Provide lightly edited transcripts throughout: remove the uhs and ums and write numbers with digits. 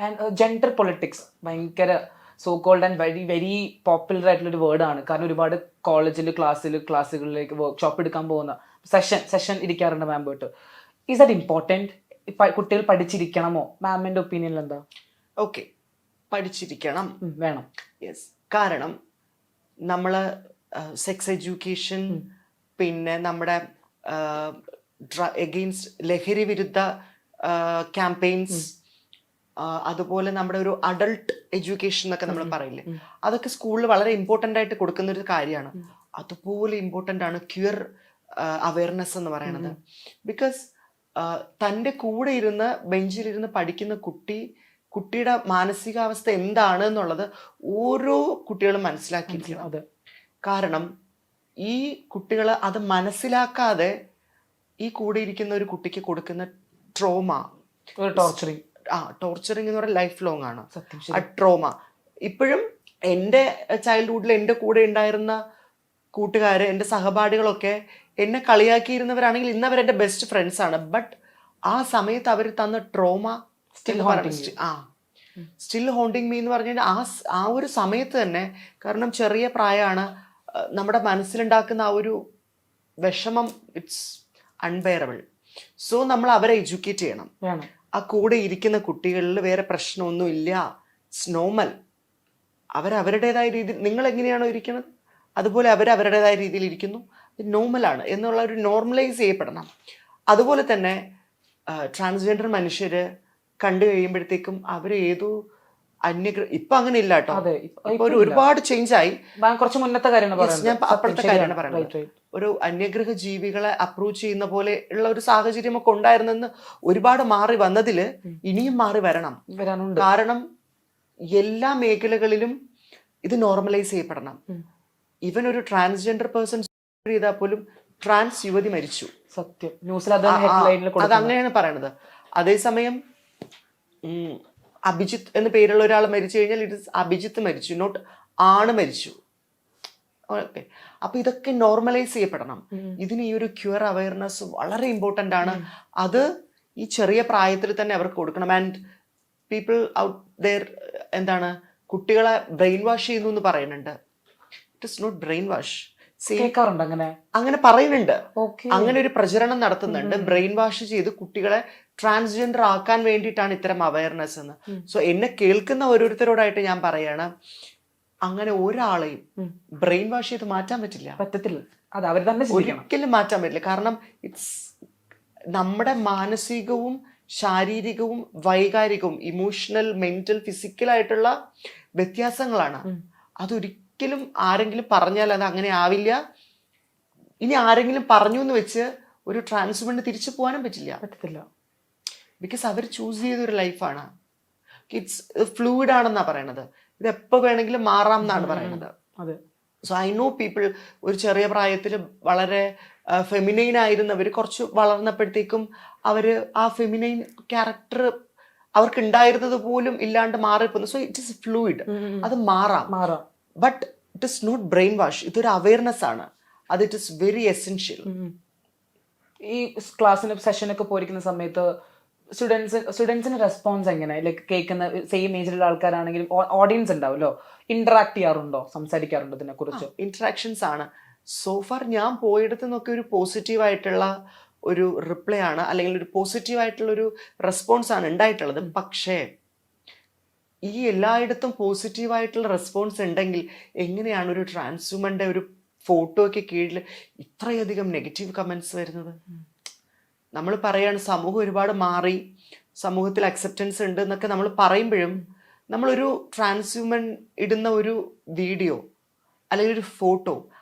And gender politics ഭയങ്കര so called and very very popular ആയിട്ടുള്ളൊരു വേർഡാണ്. കാരണം ഒരുപാട് കോളേജിൽ ക്ലാസ്സുകളിലേക്ക് വർക്ക്ഷോപ്പ് എടുക്കാൻ പോകുന്ന സെഷൻ ഇരിക്കാറുണ്ട് മാം പോയിട്ട്. Is that important? കുട്ടികൾ പഠിച്ചിരിക്കണമോ? മാമിൻ്റെ ഒപ്പീനിയനിൽ എന്താ? ഓക്കെ, പഠിച്ചിരിക്കണം, വേണം. യെസ്. കാരണം നമ്മൾ സെക്സ് എഡ്യൂക്കേഷൻ, പിന്നെ നമ്മുടെ എഗെയിൻസ്റ്റ് ലഹരി വിരുദ്ധ ക്യാമ്പയിൻസ്, അതുപോലെ നമ്മുടെ ഒരു അഡൾട്ട് എഡ്യൂക്കേഷൻ എന്നൊക്കെ നമ്മൾ പറയില്ലേ, അതൊക്കെ സ്കൂളിൽ വളരെ ഇമ്പോർട്ടൻ്റ് ആയിട്ട് കൊടുക്കുന്ന ഒരു കാര്യമാണ്. അതുപോലെ ഇമ്പോർട്ടൻ്റ് ആണ് ക്യൂർ അവയർനെസ് എന്ന് പറയുന്നത്. ബിക്കോസ് തൻ്റെ കൂടെ ഇരുന്ന് ബെഞ്ചിലിരുന്ന് പഠിക്കുന്ന കുട്ടിയുടെ മാനസികാവസ്ഥ എന്താണ് എന്നുള്ളത് ഓരോ കുട്ടികളും മനസ്സിലാക്കിയിരിക്കണം. കാരണം ഈ കുട്ടികൾ അത് മനസ്സിലാക്കാതെ ഈ കൂടെ ഇരിക്കുന്ന ഒരു കുട്ടിക്ക് കൊടുക്കുന്ന ട്രോമ, ടോർച്ചറിങ് എന്ന് പറയുന്നത് ലൈഫ് ലോങ് ആണ്. ആ ട്രോമ ഇപ്പോഴും എൻ്റെ ചൈൽഡ്ഹുഡിൽ എൻ്റെ കൂടെ ഉണ്ടായിരുന്ന കൂട്ടുകാർ, എൻ്റെ സഹപാഠികളൊക്കെ എന്നെ കളിയാക്കിയിരുന്നവരാണെങ്കിൽ ഇന്ന് അവരെൻ്റെ ബെസ്റ്റ് ഫ്രണ്ട്സ് ആണ്. ബട്ട് ആ സമയത്ത് അവർ തന്ന ട്രോമ സ്റ്റിൽ ഹോണ്ടിങ് മീ എന്ന് പറഞ്ഞാൽ ആ ഒരു സമയത്ത് തന്നെ, കാരണം ചെറിയ പ്രായമാണ്, നമ്മുടെ മനസ്സിലുണ്ടാക്കുന്ന ആ ഒരു വിഷമം ഇറ്റ്സ് അൺബെയറബിൾ. സോ നമ്മൾ അവരെ എഡ്യൂക്കേറ്റ് ചെയ്യണം. ആ കൂടെ ഇരിക്കുന്ന കുട്ടികളിൽ വേറെ പ്രശ്നമൊന്നും ഇല്ല, ഇറ്റ്സ് നോർമൽ. അവരവരുടേതായ രീതിയിൽ, നിങ്ങൾ എങ്ങനെയാണോ ഇരിക്കുന്നത് അതുപോലെ അവരവരുടേതായ രീതിയിൽ ഇരിക്കുന്നു, നോർമലാണ് എന്നുള്ള ഒരു നോർമലൈസ് ചെയ്യപ്പെടണം. അതുപോലെ തന്നെ ട്രാൻസ്ജെൻഡർ മനുഷ്യർ കണ്ടു കഴിയുമ്പോഴത്തേക്കും അവർ ഏതോ ഇപ്പൊ അങ്ങനെ ഇല്ല കേട്ടോ, ഇപ്പൊ ഒരുപാട് ചേഞ്ച് ആയി. കുറച്ച് മുന്നത്തെ ഞാൻ അപ്പോഴത്തെ കാര്യമാണ് പറയുന്നത്. ഒരു അന്യഗ്രഹ ജീവികളെ അപ്രോച്ച് ചെയ്യുന്ന പോലെ ഉള്ള ഒരു സാഹചര്യമൊക്കെ ഉണ്ടായിരുന്നെന്ന് ഒരുപാട് മാറി വന്നതിൽ ഇനിയും മാറി വരണം. കാരണം എല്ലാ മേഖലകളിലും ഇത് നോർമലൈസ് ചെയ്യപ്പെടണം. ഈവൻ ഒരു ട്രാൻസ്ജെൻഡർ പേഴ്സൺ ചെയ്താൽ പോലും ട്രാൻസ് യുവതി മരിച്ചു, സത്യം, അതങ്ങനെയാണ് പറയണത്. അതേസമയം അഭിജിത്ത് എന്ന് പേരുള്ള ഒരാൾ മരിച്ചു കഴിഞ്ഞാൽ ഇറ്റ് ഇസ് അഭിജിത്ത് മരിച്ചു, നോട്ട് ആണ് മരിച്ചു. ഓക്കെ, അപ്പൊ ഇതൊക്കെ നോർമലൈസ് ചെയ്യപ്പെടണം. ഇതിന് ഈ ഒരു ക്യൂർ അവയർനെസ് വളരെ ഇമ്പോർട്ടൻ്റ് ആണ്. അത് ഈ ചെറിയ പ്രായത്തിൽ തന്നെ അവർക്ക് കൊടുക്കണം. ആൻഡ് പീപ്പിൾ ഔട്ട് ദെയർ എന്താണ് കുട്ടികളെ ബ്രെയിൻ വാഷ് ചെയ്യുന്നു എന്ന് പറയുന്നുണ്ട്. It is not brainwash. അങ്ങനെ പറയുന്നുണ്ട്, അങ്ങനെ ഒരു പ്രചരണം നടത്തുന്നുണ്ട്. ബ്രെയിൻ വാഷ് ചെയ്ത് കുട്ടികളെ ട്രാൻസ്ജെൻഡർ ആക്കാൻ വേണ്ടിയിട്ടാണ് ഇത്തരം അവയർനെസ് എന്ന്. സോ എന്നെ കേൾക്കുന്ന ഓരോരുത്തരോടായിട്ട് ഞാൻ പറയാണ്, അങ്ങനെ ഒരാളെയും ബ്രെയിൻ വാഷ് ചെയ്ത് മാറ്റാൻ പറ്റത്തില്ല, ഒരിക്കലും മാറ്റാൻ പറ്റില്ല. കാരണം ഇറ്റ്സ് നമ്മുടെ മാനസികവും ശാരീരികവും വൈകാരികവും ഇമോഷണൽ, മെന്റൽ, ഫിസിക്കൽ ആയിട്ടുള്ള വ്യത്യാസങ്ങളാണ്. അതൊരിക്കലും ആരെങ്കിലും പറഞ്ഞാൽ അത് അങ്ങനെ ആവില്ല. ഇനി ആരെങ്കിലും പറഞ്ഞു എന്ന് വെച്ച് ഒരു ട്രാൻസ്മെന്റ് തിരിച്ചു പോകാനും പറ്റത്തില്ല. ബിക്കോസ് അവർ ചൂസ് ചെയ്തൊരു ലൈഫാണ്. ഇറ്റ്സ് ഫ്ലൂയിഡ് ആണെന്നാ പറയണത്. ഇത് എപ്പോൾ വേണമെങ്കിലും മാറാം എന്നാണ് പറയണത്. സോ ഐ നോ പീപ്പിൾ ഒരു ചെറിയ പ്രായത്തിൽ വളരെ ഫെമിനൈൻ ആയിരുന്നവർ കുറച്ച് വളർന്നപ്പോഴത്തേക്കും അവർ ആ ഫെമിനൈൻ ക്യാരക്ടർ അവർക്ക് ഉണ്ടായിരുന്നത് പോലും ഇല്ലാണ്ട് മാറിപ്പോകുന്നു. സോ ഇറ്റ് ഇസ് ഫ്ലൂയിഡ്, അത് മാറാം. But it is not brainwash. ഇതൊരു അവയർനെസ് ആണ്. അത് ഇറ്റ് ഇസ് വെരി എസെൻഷ്യൽ. ഈ ക്ലാസ്സിന് സെഷനൊക്കെ പോയിരിക്കുന്ന സമയത്ത് സ്റ്റുഡൻസിന് റെസ്പോൺസ് എങ്ങനെ? ലൈക്ക് കേൾക്കുന്ന സെയിം ഏജിലുള്ള ആൾക്കാരാണെങ്കിലും ഓഡിയൻസ് ഉണ്ടാവുമല്ലോ, ഇന്ററാക്ട് ചെയ്യാറുണ്ടോ, സംസാരിക്കാറുണ്ടോ ഇതിനെ കുറിച്ച്? ഇന്ററാക്ഷൻസ് ആണ്. സോഫാർ ഞാൻ പോയിടത്ത് നിന്നൊക്കെ ഒരു പോസിറ്റീവായിട്ടുള്ള ഒരു റിപ്ലൈ ആണ്, അല്ലെങ്കിൽ ഒരു പോസിറ്റീവായിട്ടുള്ള ഒരു റെസ്പോൺസ് ആണ് ഉണ്ടായിട്ടുള്ളത്. പക്ഷേ ഈ എല്ലായിടത്തും പോസിറ്റീവായിട്ടുള്ള റെസ്പോൺസ് ഉണ്ടെങ്കിൽ എങ്ങനെയാണ് ഒരു ട്രാൻസ്വുമന്റെ ഒരു ഫോട്ടോയ്ക്ക് കീഴിൽ ഇത്രയധികം നെഗറ്റീവ് കമന്റ്സ് വരുന്നത്? നമ്മൾ പറയാണ് സമൂഹം ഒരുപാട് മാറി, സമൂഹത്തിൽ അക്സെപ്റ്റൻസ് ഉണ്ട് എന്നൊക്കെ നമ്മൾ പറയുമ്പോഴും നമ്മളൊരു ട്രാൻസ്വുമൻ ഇടുന്ന ഒരു വീഡിയോ അല്ലെങ്കിൽ ഒരു ഫോട്ടോ,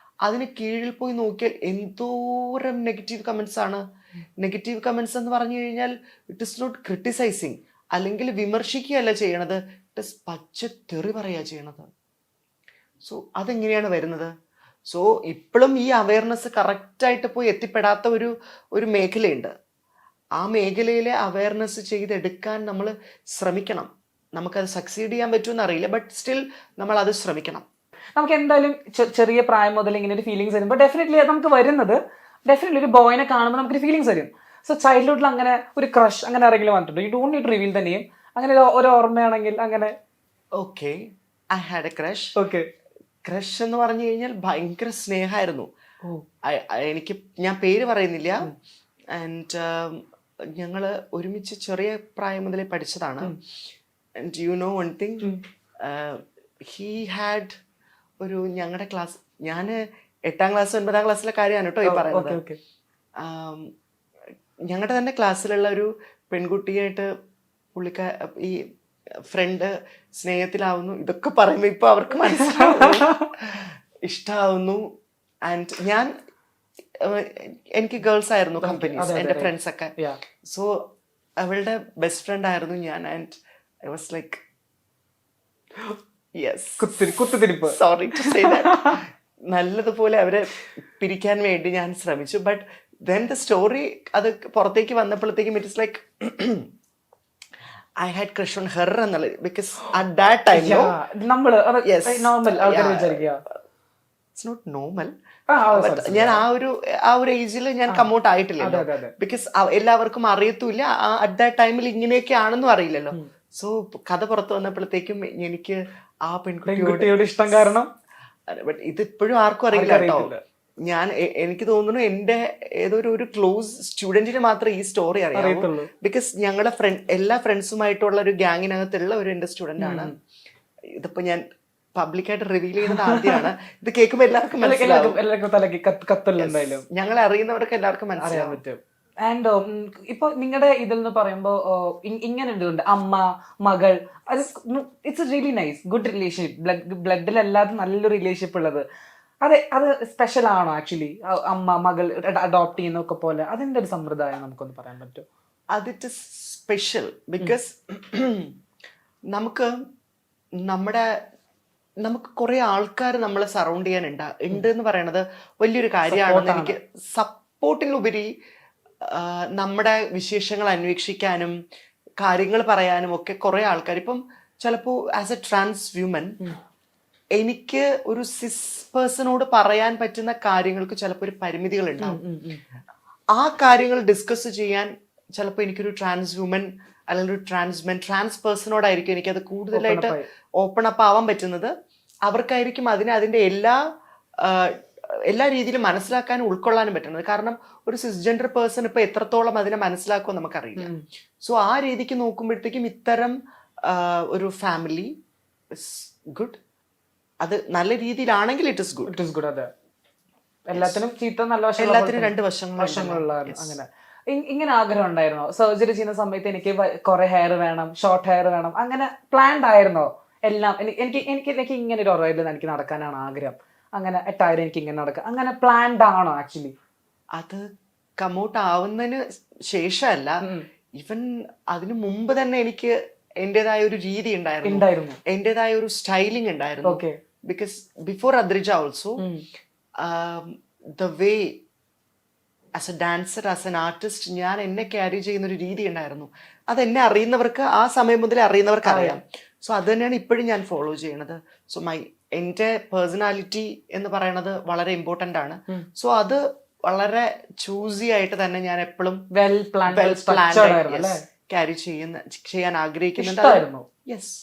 അതിന് കീഴിൽ പോയി നോക്കിയാൽ എന്തോരം നെഗറ്റീവ് കമന്റ്സ് ആണ്. നെഗറ്റീവ് കമന്റ്സ് എന്ന് പറഞ്ഞു കഴിഞ്ഞാൽ ഇറ്റ് ഇസ് നോട്ട് ക്രിട്ടിസൈസിങ്, അല്ലെങ്കിൽ വിമർശിക്കുകയല്ല ചെയ്യണത്, ഇറ്റ് ഇസ് പച്ചത്തെറി പറയുക ചെയ്യണത്. സോ അതെങ്ങനെയാണ് വരുന്നത്? സോ ഇപ്പോഴും ഈ അവയർനെസ് കറക്റ്റായിട്ട് പോയി എത്തിപ്പെടാത്ത ഒരു മേഖലയുണ്ട്. ആ മേഖലയിലെ അവയർനെസ് ചെയ്തെടുക്കാൻ നമ്മൾ ശ്രമിക്കണം. നമുക്കത് സക്സീഡ് ചെയ്യാൻ പറ്റുമെന്ന് അറിയില്ല, ബട്ട് സ്റ്റിൽ നമ്മൾ അത് ശ്രമിക്കണം. നമുക്ക് എന്തായാലും ചെറിയ പ്രായം മുതൽ ഇങ്ങനെ ഒരു ഫീലിങ്സ് വരുമ്പോൾ ഡെഫിനറ്റ്ലി നമുക്ക് വരുന്നത്, ഡെഫിനറ്റ്ലി ഒരു ബോയിനെ കാണുമ്പോൾ നമുക്കൊരു ഫീലിങ്സ് വരും. സോ ചൈൽഡ്ഹുഡിൽ അങ്ങനെ ഒരു ക്രഷ് അങ്ങനെ ആരെങ്കിലും വന്നിട്ടുണ്ടോ? You don't need to reveal the name. അങ്ങനെ ഒരു ഓർമ്മയാണെങ്കിൽ അങ്ങനെ. Okay, I had a crush. Okay. Crush എന്ന് പറഞ്ഞു കഴിഞ്ഞാൽ ഭയങ്കര സ്നേഹമായിരുന്നു. ഓ. എനിക്ക് ഞാൻ പേര് പറയുന്നില്ല. ആൻഡ് ഞങ്ങള് ഒരുമിച്ച് ചെറിയ പ്രായം മുതലേ പഠിച്ചതാണ്. And you know one thing, he had ഒരു ഞങ്ങളുടെ ക്ലാസ്, ഞാൻ 8ാം ക്ലാസ് 9ാം ക്ലാസ്സിലെ കാര്യമാണ് കേട്ടോ ഈ പറയുന്നത്. ഞങ്ങളുടെ തന്നെ ക്ലാസ്സിലുള്ള ഒരു പെൺകുട്ടിയായിട്ട് ഈ ഫ്രണ്ട് സ്നേഹത്തിലാവുന്നു. ഇതൊക്കെ പറയുമ്പോൾ ഇപ്പൊ അവർക്ക് മനസ്സിലാവുന്നു, ഇഷ്ടാവുന്നു. ആൻഡ് എനിക്ക് ഗേൾസ് ആയിരുന്നു കമ്പനീസ്, എന്റെ ഫ്രണ്ട്സ് ഒക്കെ. സോ അവളുടെ ബെസ്റ്റ് ഫ്രണ്ട് ആയിരുന്നു ഞാൻ. And I was like yes, sorry to say that. നല്ലതുപോലെ അവരെ പിരിക്കാൻ വേണ്ടി ഞാൻ ശ്രമിച്ചു. ബട്ട് ദെൻ ദ സ്റ്റോറി അത് പുറത്തേക്ക് വന്നപ്പോഴത്തേക്കും it is like I had crush on her എന്നുള്ളത്. Because at that time, it's not normal. ഞാൻ ആ ഒരു ഏജിൽ ഞാൻ കമ്മൗട്ട് ആയിട്ടില്ലല്ലോ. ബിക്കോസ് എല്ലാവർക്കും അറിയത്തില്ല അറ്റ് ദാറ്റ് ടൈമിൽ ഇങ്ങനെയൊക്കെ ആണെന്നും അറിയില്ലല്ലോ. സോ കഥ പുറത്ത് വന്നപ്പോഴത്തേക്കും എനിക്ക് ആ പെൺകുട്ടിയോട് ഇഷ്ടം കാരണം, ബട്ട് ഇത് ഇപ്പോഴും ആർക്കും അറിയില്ല കേട്ടോ. എനിക്ക് തോന്നുന്നു എന്റെ ഏതോ ഒരു ക്ലോസ് സ്റ്റുഡന്റിന് മാത്രമേ ഈ സ്റ്റോറി അറിയാവുള്ളൂ. ബിക്കോസ് ഞങ്ങളുടെ എല്ലാ ഫ്രണ്ട്സുമായിട്ടുള്ള ഒരു ഗ്യാങ്ങിനകത്തുള്ള ഒരു എന്റെ സ്റ്റുഡന്റ് ആണ്. ഇതിപ്പോ ഞാൻ പബ്ലിക്കായിട്ട് റിവീൽ ചെയ്യുന്നത് ആദ്യമാണ്. ഇത് കേൾക്കുമ്പോൾ എല്ലാവർക്കും മനസ്സിലാവും. ഞങ്ങളെ അറിയുന്നവർക്ക് എല്ലാവർക്കും മനസ്സിലാൻ പറ്റും. ആൻഡ് ഇപ്പൊ നിങ്ങളുടെ ഇതിൽ നിന്ന് പറയുമ്പോ ഇങ്ങനെ ഉണ്ട് അമ്മ മകൾ, അത് it's really nice, good relationship, ബ്ലഡിലല്ലാതെ നല്ലൊരു റിലേഷൻഷിപ്പ് ഉള്ളത്. അതെ, അത് സ്പെഷ്യൽ ആണോ ആക്ച്വലി? അമ്മ മകൾ അഡോപ്റ്റ് ചെയ്യുന്നൊക്കെ പോലെ അതിന്റെ ഒരു സമ്പ്രദായം നമുക്കൊന്ന് പറയാൻ പറ്റുമോ? അതിറ്റ് സ്പെഷ്യൽ ബിക്കോസ് നമുക്ക് കുറെ ആൾക്കാർ നമ്മളെ സറൗണ്ട് ചെയ്യാൻ ഉണ്ട് എന്ന് പറയണത് വലിയൊരു കാര്യമാണെന്ന് എനിക്ക്. സപ്പോർട്ടിനുപരി നമ്മുടെ വിശേഷങ്ങൾ അന്വേഷിക്കാനും കാര്യങ്ങൾ പറയാനും ഒക്കെ കുറെ ആൾക്കാർ. ഇപ്പം ചിലപ്പോൾ ആസ് എ ട്രാൻസ് വ്യൂമൻ എനിക്ക് ഒരു സിസ് പേഴ്സണോട് പറയാൻ പറ്റുന്ന കാര്യങ്ങൾക്ക് ചിലപ്പോൾ ഒരു പരിമിതികൾ ഉണ്ടാവും. ആ കാര്യങ്ങൾ ഡിസ്കസ് ചെയ്യാൻ ചിലപ്പോൾ എനിക്കൊരു ട്രാൻസ് വ്യൂമൻ അല്ലെങ്കിൽ ഒരു ട്രാൻസ് പേഴ്സണോടായിരിക്കും എനിക്കത് കൂടുതലായിട്ട് ഓപ്പൺ അപ്പ് ആവാൻ പറ്റുന്നത്. അവർക്കായിരിക്കും അതിന്റെ എല്ലാ രീതിയിലും മനസ്സിലാക്കാനും ഉൾക്കൊള്ളാനും പറ്റുന്നത്. കാരണം ഒരു സിസ്ജെൻഡർ പേഴ്സൺ ഇപ്പൊ എത്രത്തോളം അതിനെ മനസ്സിലാക്കുമോ നമുക്കറിയില്ല. സോ ആ രീതിക്ക് നോക്കുമ്പോഴത്തേക്കും ഇത്തരം ഒരു ഫാമിലി ഇസ് ഗുഡ്. അത് നല്ല രീതിയിലാണെങ്കിൽ ഇറ്റ് ഇസ് ഗുഡ്. അതെ, എല്ലാത്തിനും ചീത്ത നല്ല എല്ലാത്തിനും രണ്ട് വശങ്ങളുള്ള. അങ്ങനെ ഇങ്ങനെ ആഗ്രഹം ഉണ്ടായിരുന്നോ? സർജറി ചെയ്യുന്ന സമയത്ത് എനിക്ക് കുറെ ഹെയർ വേണം, ഷോർട്ട് ഹെയർ വേണം, അങ്ങനെ പ്ലാൻഡ് ആയിരുന്നോ എല്ലാം? എനിക്ക് ഇങ്ങനെ ഒരു ഒറയിൽ എനിക്ക് നടക്കാനാണ് ആഗ്രഹം, അങ്ങനെ എട്ടായിരം എനിക്ക് ഇങ്ങനെ നടക്കാം, അങ്ങനെ പ്ലാൻഡ് ആണോ ആക്ച്വലി? അത് കമൗട്ട് ആവുന്നതിന് ശേഷമല്ല, ഈവൻ അതിനു മുമ്പ് തന്നെ എനിക്ക് എന്റേതായ ഒരു രീതി ഉണ്ടായിരുന്നു, എന്റേതായ ഒരു സ്റ്റൈലിംഗ് ഉണ്ടായിരുന്നു. Because before Adrija also the way as A dancer, as an artist ഞാൻ എന്നെ ക്യാരി ചെയ്യുന്ന ഒരു രീതി ഉണ്ടായിരുന്നു. അത് എന്നെ അറിയുന്നവർക്ക് ആ സമയം മുതലേ അറിയുന്നവർക്ക് അറിയാം. സോ അത് തന്നെയാണ് ഇപ്പോഴും ഞാൻ ഫോളോ ചെയ്യണത്. സോ എന്റെ പേഴ്സണാലിറ്റി എന്ന് പറയുന്നത് വളരെ ഇമ്പോർട്ടന്റ് ആണ്. സോ അത് വളരെ ചൂസി ആയിട്ട് തന്നെ ഞാൻ എപ്പോഴും വെൽ പ്ലാൻഡ് ക്യാരി ചെയ്യാൻ ആഗ്രഹിക്കുന്നുണ്ടായിരുന്നു. യെസ്.